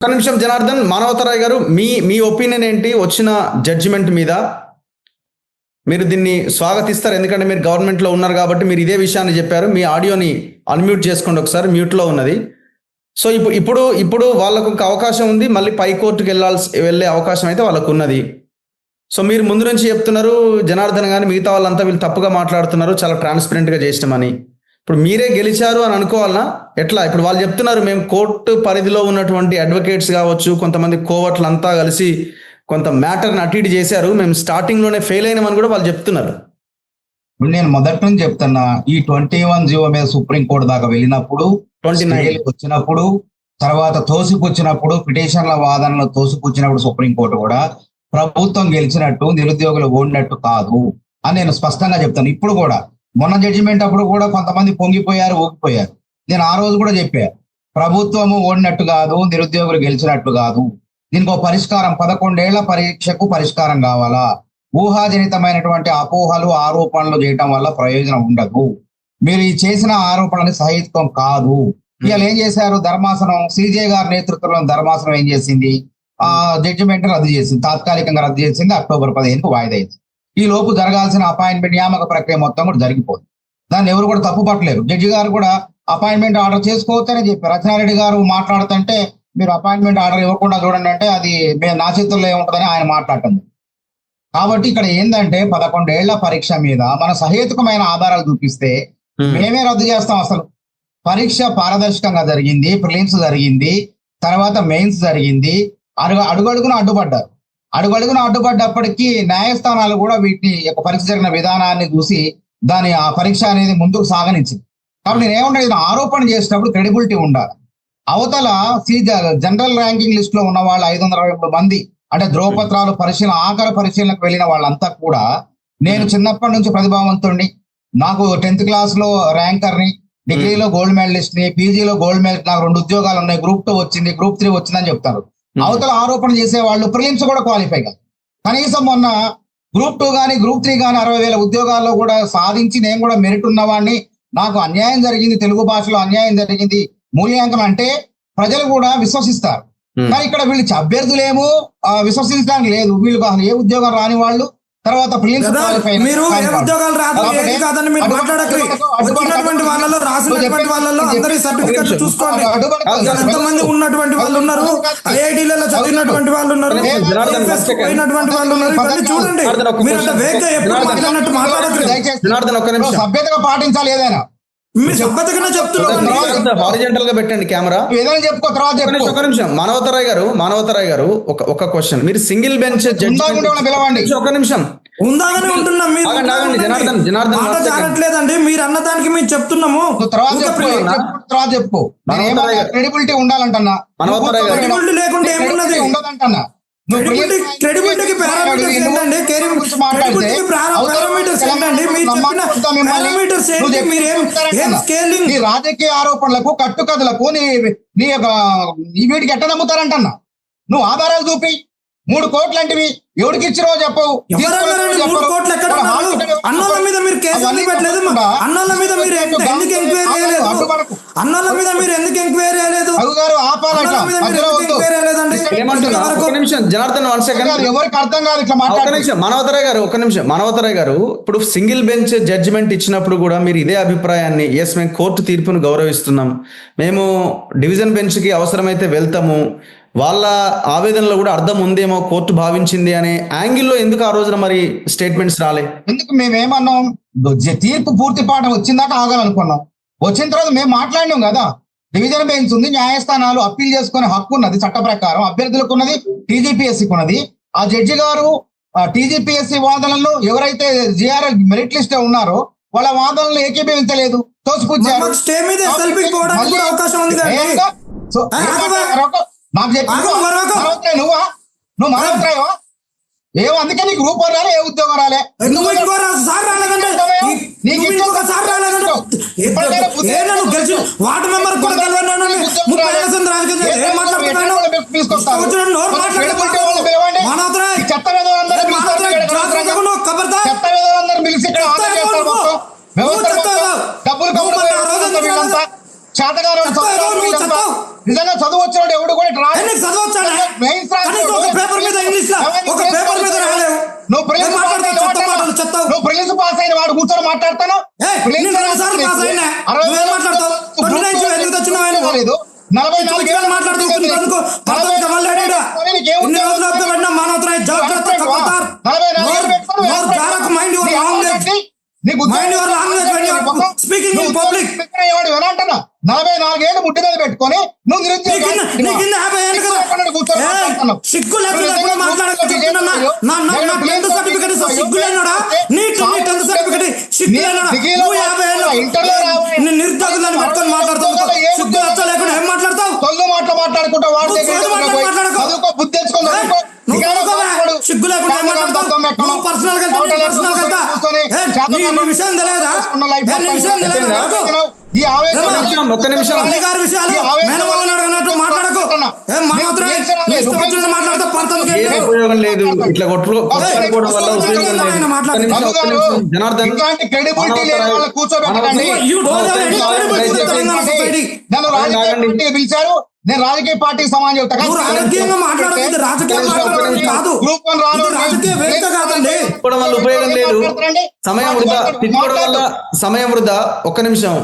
ఒక నిమిషం జనార్దన్, మానవతరాయ్ గారు, మీ మీ ఒపీనియన్ ఏంటి వచ్చిన జడ్జిమెంట్ మీద? మీరు దీన్ని స్వాగతిస్తారు, ఎందుకంటే మీరు గవర్నమెంట్లో ఉన్నారు కాబట్టి మీరు ఇదే విషయాన్ని చెప్పారు. మీ ఆడియోని అన్మ్యూట్ చేసుకోండి ఒకసారి, మ్యూట్లో ఉన్నది. సో ఇప్పుడు వాళ్ళకు ఒక అవకాశం ఉంది, మళ్ళీ పై కోర్టుకు వెళ్ళే అవకాశం అయితే వాళ్ళకు ఉన్నది. సో మీరు ముందు నుంచి చెప్తున్నారు జనార్దన్ కానీ మిగతా వాళ్ళంతా వీళ్ళు తప్పుగా మాట్లాడుతున్నారు, చాలా ట్రాన్స్పరెంట్గా చేసినామని. ఇప్పుడు మీరే గెలిచారు అని అనుకోవాలనా ఎట్లా? ఇప్పుడు వాళ్ళు చెప్తున్నారు మేము కోర్టు పరిధిలో ఉన్నటువంటి అడ్వకేట్స్ కావచ్చు, కొంతమంది కోవట్లంతా కలిసి కొంత మ్యాటర్ని అటు ఇటు చేశారు, మేము స్టార్టింగ్లోనే ఫెయిల్ అయినామని కూడా వాళ్ళు చెప్తున్నారు. నేను మొదటి నుంచి చెప్తున్నా, ఈ 21 జీవో మీద సుప్రీంకోర్టు దాకా వెళ్ళినప్పుడు, 29 వచ్చినప్పుడు, తర్వాత తోసిపుచ్చినప్పుడు, పిటిషన్ల వాదనలు తోసిపుచ్చినప్పుడు సుప్రీంకోర్టు కూడా ప్రభుత్వం గెలిచినట్టు నిరుద్యోగులు ఓడినట్టు కాదు అని నేను స్పష్టంగా చెప్తాను. ఇప్పుడు కూడా మొన్న జడ్జిమెంట్ అప్పుడు కూడా కొంతమంది పొంగిపోయారు, ఊగిపోయారు. నేను ఆ రోజు కూడా చెప్పా, ప్రభుత్వము ఓడినట్టు కాదు, నిరుద్యోగులు గెలిచినట్టు కాదు. దీనికి ఒక పరిష్కారం, 11 ఏళ్ల పరీక్షకు పరిష్కారం కావాలా. ఊహాజనితమైనటువంటి అపోహలు, ఆరోపణలు చేయటం వల్ల ప్రయోజనం ఉండదు. మీరు ఈ చేసిన ఆరోపణలని సహితం కాదు. ఇవాళ ఏం చేశారు, ధర్మాసనం, సిజే గారి నేతృత్వంలో ధర్మాసనం ఏం చేసింది, ఆ జడ్జిమెంట్ రద్దు చేసింది, తాత్కాలికంగా రద్దు చేసింది. అక్టోబర్ 15కు వాయిదా అయింది. ఈ లోపు జరగాల్సిన అపాయింట్మెంట్ నియామక ప్రక్రియ మొత్తం కూడా జరిగిపోతుంది. దాన్ని ఎవరు కూడా తప్పు పట్టలేరు. జడ్జి గారు కూడా అపాయింట్మెంట్ ఆర్డర్ చేసుకోవచ్చని చెప్పారు. రచనారెడ్డి గారు మాట్లాడుతుంటే మీరు అపాయింట్మెంట్ ఆర్డర్ ఇవ్వకుండా చూడండి అంటే అది నా చేతుల్లో ఏముంటుందని ఆయన మాట్లాడుతుంది. కాబట్టి ఇక్కడ ఏంటంటే 11 ఏళ్ల పరీక్ష మీద మన సహేతుకమైన ఆధారాలు చూపిస్తే మేమే రద్దు చేస్తాం. అసలు పరీక్ష పారదర్శకంగా జరిగింది, ప్రిలిమ్స్ జరిగింది, తర్వాత మెయిన్స్ జరిగింది. అడుగడుగున అడ్డుపడ్డారు. అడుగడుగున అడ్డుపడ్డప్పటికీ న్యాయస్థానాలు కూడా వీటిని పరీక్ష జరిగిన విధానాన్ని చూసి దాని ఆ పరీక్ష అనేది ముందుకు సాగనిచ్చింది. కాబట్టి నేనేమంటే ఆరోపణ చేసినప్పుడు క్రెడిబిలిటీ ఉండాలి. అవతల జనరల్ ర్యాంకింగ్ లిస్ట్ లో ఉన్న వాళ్ళు 523 మంది, అంటే ధ్రువపత్రాలు పరిశీలన, ఆఖరి పరిశీలనకు వెళ్ళిన వాళ్ళంతా కూడా, నేను చిన్నప్పటి నుంచి ప్రతిభావంతుడిని, నాకు 10th క్లాస్ లో ర్యాంకర్ని, డిగ్రీలో గోల్డ్ మెడలిస్ట్ ని, పీజీలో గోల్డ్ మెడల్, నాకు 2 ఉద్యోగాలు ఉన్నాయి, గ్రూప్ 2 వచ్చింది, గ్రూప్ 3 వచ్చిందని చెప్తారు. అవతల ఆరోపణ చేసే వాళ్ళు ప్రిలిమ్స్ కూడా క్వాలిఫై కాదు. కనీసం మొన్న గ్రూప్ 2 కానీ గ్రూప్ 3 కానీ 60,000 ఉద్యోగాల్లో కూడా సాధించి నేను కూడా మెరిట్ ఉన్నవాడిని, నాకు అన్యాయం జరిగింది, తెలుగు భాషలో అన్యాయం జరిగింది, మూల్యాంకనం అంటే ప్రజలు కూడా విశ్వసిస్తారు. కానీ ఇక్కడ వీళ్ళు అభ్యర్థులేమో విశ్వసించడానికి లేదు. వీళ్ళు ఏ ఉద్యోగం రాని వాళ్ళు, తర్వాత ప్రిలిమ్స్ క్వాలిఫై మీరు ఏ ఉద్యోగాలు రాదని మీరు మాట్లాడకండి. వచ్చినటువంటి వాళ్ళలో, రాసినటువంటి వాళ్ళలో అందరి సర్టిఫికెట్ చూసుకోండి. ఎంతమంది ఉన్నటువంటి వాళ్ళు ఉన్నారు, ఐఐటీలలో చదివినటువంటి వాళ్ళు ఉన్నారు, పోయినటువంటి వాళ్ళు ఉన్నారు, ఇవన్నీ చూడండి. మీరు అంత వేగంగా ఎప్పుడు మాట్లాడినట్టు మాట్లాడకండి. సభ్యతగా పాటించాలి ఏదైనా. మీ సభ్యతగానే చెప్తున్నారు. హారిజంటల్ గా పెట్టండి కెమెరా. ఏదైనా చెప్పుకో, తర్వాత ఒక నిమిషం. మానవతరాయ్ గారు ఒక క్వశ్చన్. మీరు సింగిల్ బెంచ్ పిలవండి. ఒక నిమిషం ఉందాగానే ఉంటున్నాం. మీరు జనార్దన్ జారట్లేదండి. మీరు అన్నదానికి మేము చెప్తున్నాము. తర్వాత చెప్పు. క్రెడిబిలిటీ ఉండాలంటన్నా. క్రెడిబిలిటీ లేకుంటే ఏమున్నది ఉండదంటన్నా. క్రెడిబిలిటీకి పారామీటర్స్ ఏంటండి? క్రెడిబిలిటీకి పారామీటర్స్ ఏంటండి? మీరు చెప్పిన పారామీటర్స్ ఏంటి? మీరు ఏం స్కేలింగ్? నీ రాజకీయ ఆరోపణలకు, కట్టుకథలకు నీ వీటికి ఎట్ట నమ్ముతారంటన్నా? నువ్వు ఆధారాలు చూపి. 3 కోట్లు అంటివి ఎవరికి ఇచ్చిరో చెప్పవు. 3 కోట్లు ఎక్కడ? అన్నోళ్ళ మీద మీరు కేసు ఎందుకు పెట్టలేదు? అన్నోళ్ళ మీద మీరు ఎందుకు ఎంక్వైరీ చేయలేదు? అన్నోళ్ళ మీద మీరు ఎందుకు ఎంక్వైరీ చేయలేదు? జనార్దన్, 1 సెకండ్. ఎవరికి అర్థం కాదు ఇట్లా మాట్లాడే. మానవతరాయ్ గారు, ఇప్పుడు సింగిల్ బెంచ్ జడ్జిమెంట్ ఇచ్చినప్పుడు కూడా మీరు ఇదే అభిప్రాయాన్ని, ఎస్ మేము కోర్టు తీర్పును గౌరవిస్తున్నాం, మేము డివిజన్ బెంచ్ కి అవసరమైతే వెళ్తాము, వాళ్ళ ఆవేదనలో కూడా అర్థం ఉందేమో కోర్టు భావించింది అనే యాంగిల్లో ఎందుకు ఆ రోజున మరి స్టేట్మెంట్స్ రాలే? ఎందుకు మేమేమన్నాం, తీర్పు పూర్తి పాఠం వచ్చిందాక ఆగాలనుకున్నాం. వచ్చిన తర్వాత మేము మాట్లాడినాం కదా. డివిజన్ బెంచ్ ఉంది, న్యాయస్థానాలు అప్పీల్ చేసుకునే హక్కు ఉన్నది చట్ట ప్రకారం, అభ్యర్థులకు ఉన్నది, టీజీపీఎస్సీకి ఉన్నది. ఆ జడ్జి గారు టీజీపీఎస్సీ వాదనలు ఎవరైతే జిఆర్ఎల్ మెరిట్ లిస్ట్ ఉన్నారో వాళ్ళ వాదనలు ఏకీభవించలేదు, తోసిపుచ్చారు. నాకు చెప్పి నువ్వు మాట్లాడతావా? ఏమో అందుకే నీకు రూపం రాలే, ఏ ఉద్యోగం రాలే. చెత్త వేదలందరూ పిలిచి డబ్బులు చేతగారు నిజంగా చదువు వచ్చినాడు ఎవడు కూడా ఇట్లా రాడు. నీకు చదవచ్చాడా? మెయిన్స్ రాస్తాడు. కనీసం ఒక పేపర్ మీద ఇంగ్లీష్ లో ఒక పేపర్ మీద రాలేవు. నువ్వు ప్రిలిమ్స్ ఏం పాస్ అయిన మాట్లాడతావు? చెత్త వాడు మాటలు చెప్తావు. నువ్వు ప్రిలిమ్స్ పాస్ అయిన వాడు కూర్చొని మాట్లాడతాను. ఏయ్, నేను 2 సార్లు పాస్ అయినా. నువ్వేం మాట్లాడతావు? 29 ఎందుకు తెచ్చినావు ఆయన? లేదు 44 ఏళ్ళు మాట్లాడుతూ ఎందుకు? పద్ధతిగా మళ్ళాడా? ఇన్ని రోజులు వద్ద పడిన మానవతరాయి జాగ్రత్త కపతార్. నోరు జారకు mind your language. Mind your language when you are speaking in public. 44 ఏళ్ళు ముట్టి మీద పెట్టుకొని నువ్వు నిరుద్యోగి నీకింద 50 ఏళ్ళు కదా. సిగ్గు లేకుండా ఎప్పుడు మాట్లాడక చెప్తున్నా. నా 10th సర్టిఫికెట్ సిగ్గు లేనోడా? నీ 10th సర్టిఫికెట్ సిగ్గు లేనోడా? నువ్వు 50 ఏళ్ళు నేను నిరుద్యోగులను పెట్టుకొని మాట్లాడుతావు. సిగ్గు లచ్చ లేకుండా ఏం మాట్లాడతావు? తొంగు మాట్లాడుకుంటా వాడి దగ్గర చదువుకో, బుద్ధి తెచ్చుకొని చదువుకో. సిగ్గు లేకుండా ఏం మాట్లాడతావు? నువ్వు పర్సనల్ గా విషయం తెలియదా? నీ విషయం తెలియదా? ఈ ఆవేశం ఒక్క నిమిషం అధికార విషయాలు మేనమామనాడు అన్నట్టు మాట్లాడకు. ఏం మానవతరాయి నీ ఇష్టం వచ్చినట్టు మాట్లాడితే పడుతుంది. ఏ ఉపయోగం లేదు. ఇట్లా కొట్టుకోవడం వల్ల ఉపయోగం లేదు. ఒక్క నిమిషం. జనార్దన్, ఇట్లాంటి క్రెడిబిలిటీ లేని వాళ్ళని కూర్చోబెట్టకండి. You don't have any credibility in Telangana society. నన్ను రాజకీయ పార్టీకి పిలిచారు, నేను రాజకీయ పార్టీకి సమానం చెప్తా. నువ్వు రాజకీయంగా మాట్లాడదు. రాజకీయం మాట్లాడడం కాదు. గ్రూప్ వన్ రాను ఇది రాజకీయ వేదిక కాదండి. తిట్టుకోవడం వల్ల ఉపయోగం లేదు. సమయం వృధా. తిట్టుకోవడం వల్ల సమయం వృధా. ఒక్క నిమిషం.